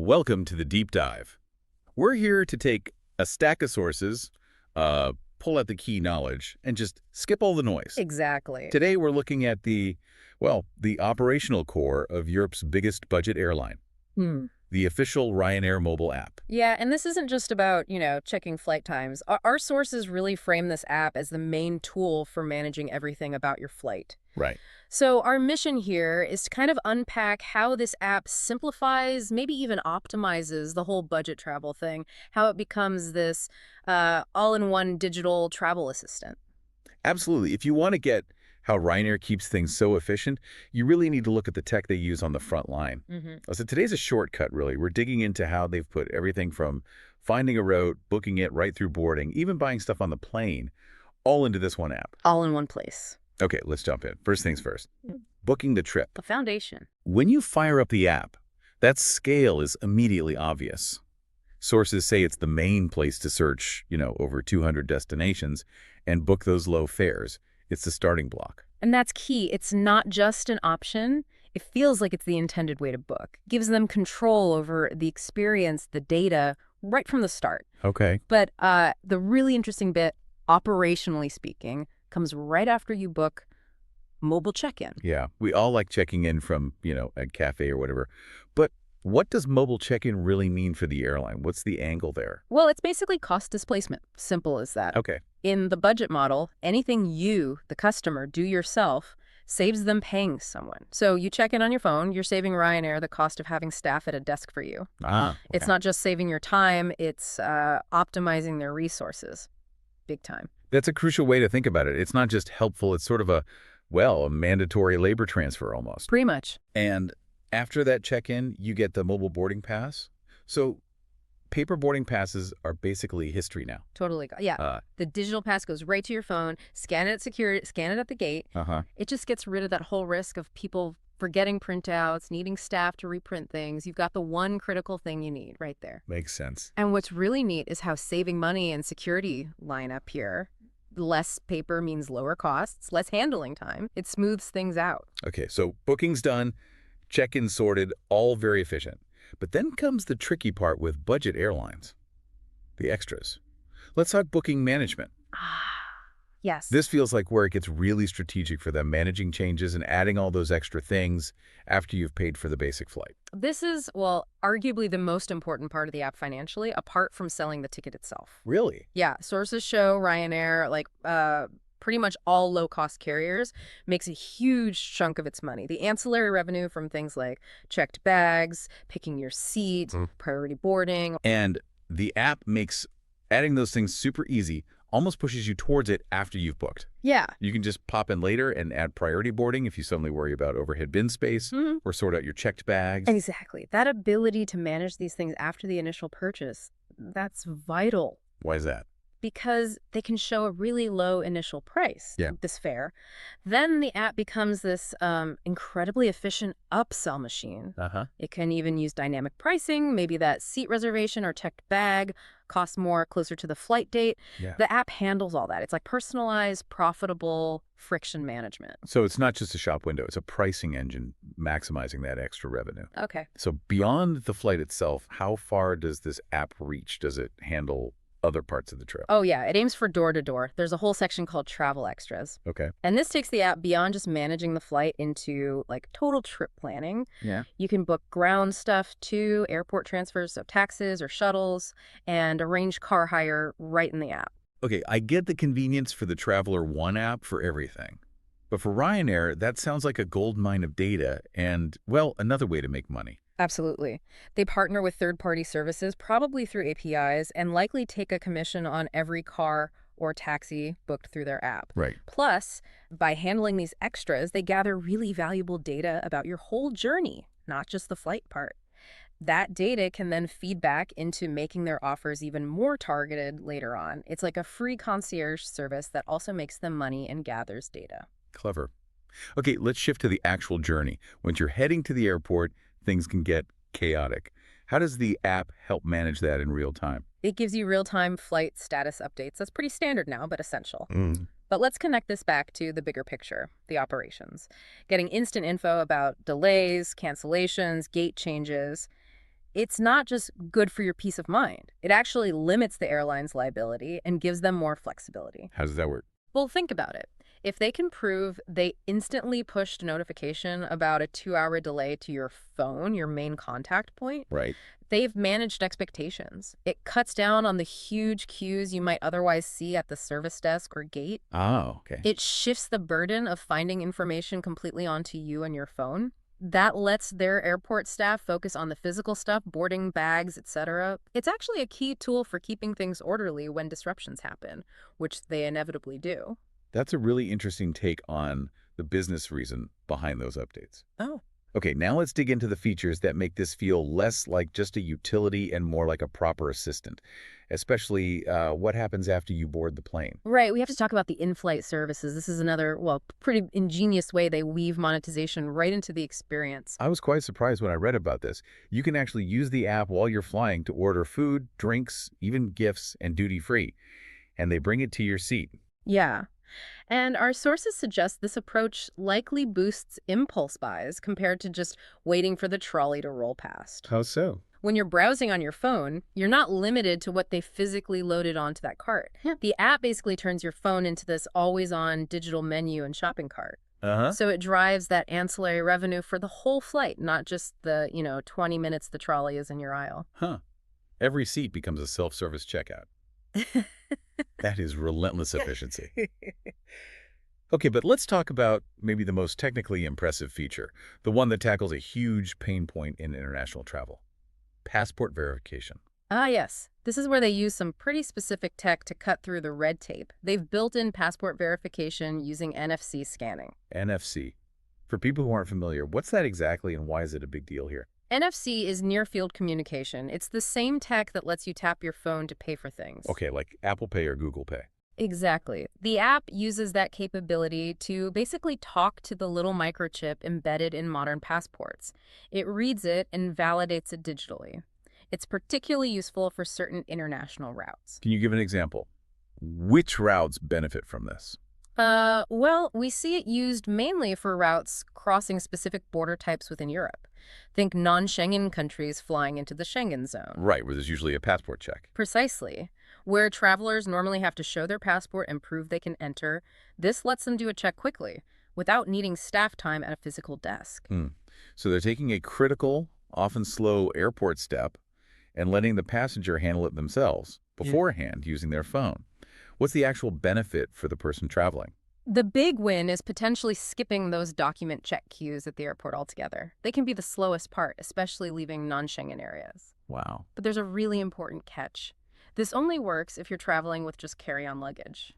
Welcome to the deep dive. We're here to take a stack of sources, pull out the key knowledge, and just skip all the noise. Exactly. Today we're looking at the operational core of Europe's biggest budget airline, the official Ryanair mobile app. Yeah, and this isn't just about, checking flight times. Our sources really frame this app as the main tool for managing everything about your flight. Right. So our mission here is to kind of unpack how this app simplifies, maybe even optimizes the whole budget travel thing, how it becomes this all-in-one digital travel assistant. Absolutely. If you want to get how Ryanair keeps things so efficient, you really need to look at the tech they use on the front line. So today's a shortcut, really. We're digging into how they've put everything from finding a route, booking it right through boarding, even buying stuff on the plane, all into this one app. All in one place. Okay, let's jump in. First things first. Booking the trip. The foundation. When you fire up the app, that scale is immediately obvious. Sources say it's the main place to search, over 200 destinations and book those low fares. It's the starting block. And that's key. It's not just an option. It feels like it's the intended way to book. Gives them control over the experience, the data, right from the start. Okay. But the really interesting bit, operationally speaking, comes right after you book mobile check-in. Yeah, we all like checking in from, a cafe or whatever. But what does mobile check-in really mean for the airline? What's the angle there? Well, it's basically cost displacement. Simple as that. Okay. In the budget model, anything you, the customer, do yourself saves them paying someone. So you check in on your phone, you're saving Ryanair the cost of having staff at a desk for you. Okay. It's not just saving your time, it's optimizing their resources. Big time. That's a crucial way to think about it. It's not just helpful, it's sort of a mandatory labor transfer almost. Pretty much. And after that check-in, you get the mobile boarding pass. So paper boarding passes are basically history now. Totally. Yeah. The digital pass goes right to your phone, scan it at security, scan it at the gate. It just gets rid of that whole risk of people forgetting printouts, needing staff to reprint things. You've got the one critical thing you need right there. Makes sense. And what's really neat is how saving money and security line up here. Less paper means lower costs, less handling time. It smooths things out. Okay, so booking's done, check-in sorted, all very efficient. But then comes the tricky part with budget airlines, the extras. Let's talk booking management. Yes. This feels like where it gets really strategic for them, managing changes and adding all those extra things after you've paid for the basic flight. This is, arguably the most important part of the app financially, apart from selling the ticket itself. Really? Yeah. Sources show Ryanair, pretty much all low-cost carriers, makes a huge chunk of its money. The ancillary revenue from things like checked bags, picking your seat, priority boarding. And the app makes adding those things super easy, almost pushes you towards it after you've booked. Yeah. You can just pop in later and add priority boarding if you suddenly worry about overhead bin space or sort out your checked bags. Exactly. That ability to manage these things after the initial purchase, that's vital. Why is that? Because they can show a really low initial price, this fare. Then the app becomes this incredibly efficient upsell machine. It can even use dynamic pricing. Maybe that seat reservation or checked bag costs more closer to the flight date. The app handles all that. It's like personalized, profitable friction management. So it's not just a shop window. It's a pricing engine maximizing that extra revenue. Okay. So beyond the flight itself, how far does this app reach? Does it handle other parts of the trip? Oh, yeah. It aims for door-to-door. There's a whole section called Travel Extras. Okay. And this takes the app beyond just managing the flight into, total trip planning. Yeah. You can book ground stuff too, airport transfers, so taxis or shuttles, and arrange car hire right in the app. Okay, I get the convenience for the Traveler One app for everything. But for Ryanair, that sounds like a gold mine of data and, another way to make money. Absolutely. They partner with third-party services, probably through APIs, and likely take a commission on every car or taxi booked through their app. Right. Plus, by handling these extras, they gather really valuable data about your whole journey, not just the flight part. That data can then feed back into making their offers even more targeted later on. It's like a free concierge service that also makes them money and gathers data. Clever. Okay, let's shift to the actual journey. Once you're heading to the airport, things can get chaotic. How does the app help manage that in real time? It gives you real-time flight status updates. That's pretty standard now, but essential. But let's connect this back to the bigger picture, the operations. Getting instant info about delays, cancellations, gate changes. It's not just good for your peace of mind. It actually limits the airline's liability and gives them more flexibility. How does that work? Well, think about it. If they can prove they instantly pushed a notification about a 2-hour delay to your phone, your main contact point, Right. they've managed expectations. It cuts down on the huge queues you might otherwise see at the service desk or gate. Oh, okay. It shifts the burden of finding information completely onto you and your phone. That lets their airport staff focus on the physical stuff, boarding bags, etc. It's actually a key tool for keeping things orderly when disruptions happen, which they inevitably do. That's a really interesting take on the business reason behind those updates. Oh. Okay, now let's dig into the features that make this feel less like just a utility and more like a proper assistant, especially what happens after you board the plane. Right, we have to talk about the in-flight services. This is another, well, pretty ingenious way they weave monetization right into the experience. I was quite surprised when I read about this. You can actually use the app while you're flying to order food, drinks, even gifts, and duty-free, and they bring it to your seat. Yeah. And our sources suggest this approach likely boosts impulse buys compared to just waiting for the trolley to roll past. How so? When you're browsing on your phone, you're not limited to what they physically loaded onto that cart. The app basically turns your phone into this always-on digital menu and shopping cart. So it drives that ancillary revenue for the whole flight, not just the, 20 minutes the trolley is in your aisle. Huh. Every seat becomes a self-service checkout. That is relentless efficiency. Okay, but let's talk about maybe the most technically impressive feature, the one that tackles a huge pain point in international travel: passport verification. Ah, yes. This is where they use some pretty specific tech to cut through the red tape. They've built in passport verification using NFC scanning. NFC. For people who aren't familiar, what's that exactly and why is it a big deal here? NFC is near-field communication. It's the same tech that lets you tap your phone to pay for things. Okay, like Apple Pay or Google Pay. Exactly. The app uses that capability to basically talk to the little microchip embedded in modern passports. It reads it and validates it digitally. It's particularly useful for certain international routes. Can you give an example? Which routes benefit from this? Well, we see it used mainly for routes crossing specific border types within Europe. Think non-Schengen countries flying into the Schengen zone. Right, where there's usually a passport check. Precisely. Where travelers normally have to show their passport and prove they can enter, this lets them do a check quickly, without needing staff time at a physical desk. So they're taking a critical, often slow airport step and letting the passenger handle it themselves beforehand using their phone. What's the actual benefit for the person traveling? The big win is potentially skipping those document check queues at the airport altogether. They can be the slowest part, especially leaving non-Schengen areas. Wow. But there's a really important catch. This only works if you're traveling with just carry-on luggage.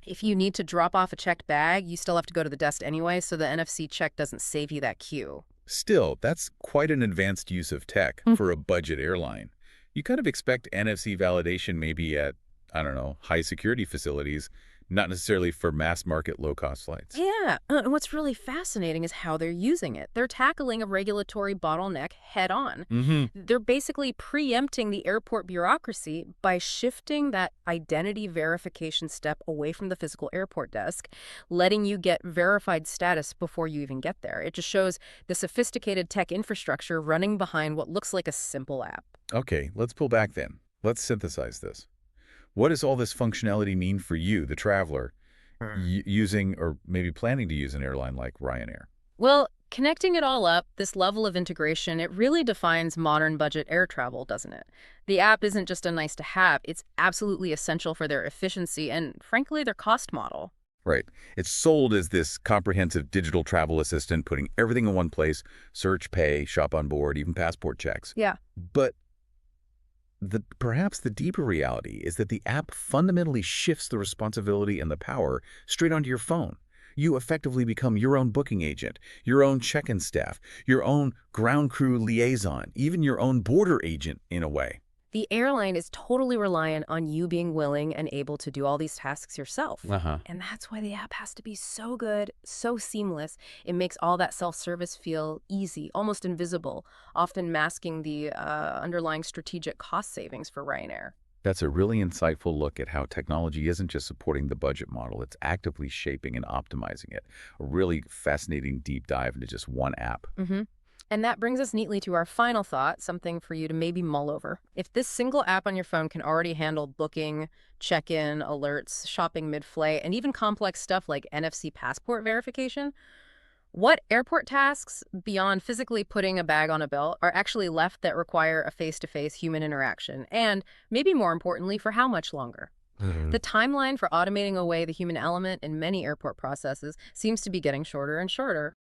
If you need to drop off a checked bag, you still have to go to the desk anyway, so the NFC check doesn't save you that queue. Still, that's quite an advanced use of tech for a budget airline. You kind of expect NFC validation maybe at, I don't know, high security facilities, not necessarily for mass market low-cost flights. Yeah, and what's really fascinating is how they're using it. They're tackling a regulatory bottleneck head-on. They're basically preempting the airport bureaucracy by shifting that identity verification step away from the physical airport desk, letting you get verified status before you even get there. It just shows the sophisticated tech infrastructure running behind what looks like a simple app. Okay, let's pull back then. Let's synthesize this. What does all this functionality mean for you, the traveler, using or maybe planning to use an airline like Ryanair? Well, connecting it all up, this level of integration, it really defines modern budget air travel, doesn't it? The app isn't just a nice to have, it's absolutely essential for their efficiency and, frankly, their cost model. Right. It's sold as this comprehensive digital travel assistant, putting everything in one place: search, pay, shop on board, even passport checks. Yeah. But perhaps the deeper reality is that the app fundamentally shifts the responsibility and the power straight onto your phone. You effectively become your own booking agent, your own check-in staff, your own ground crew liaison, even your own border agent in a way. The airline is totally reliant on you being willing and able to do all these tasks yourself. And that's why the app has to be so good, so seamless. It makes all that self-service feel easy, almost invisible, often masking the underlying strategic cost savings for Ryanair. That's a really insightful look at how technology isn't just supporting the budget model, it's actively shaping and optimizing it. A really fascinating deep dive into just one app. And that brings us neatly to our final thought, something for you to maybe mull over. If this single app on your phone can already handle booking, check-in, alerts, shopping mid-flight, and even complex stuff like NFC passport verification, what airport tasks, beyond physically putting a bag on a belt, are actually left that require a face-to-face human interaction? And maybe more importantly, for how much longer? The timeline for automating away the human element in many airport processes seems to be getting shorter and shorter.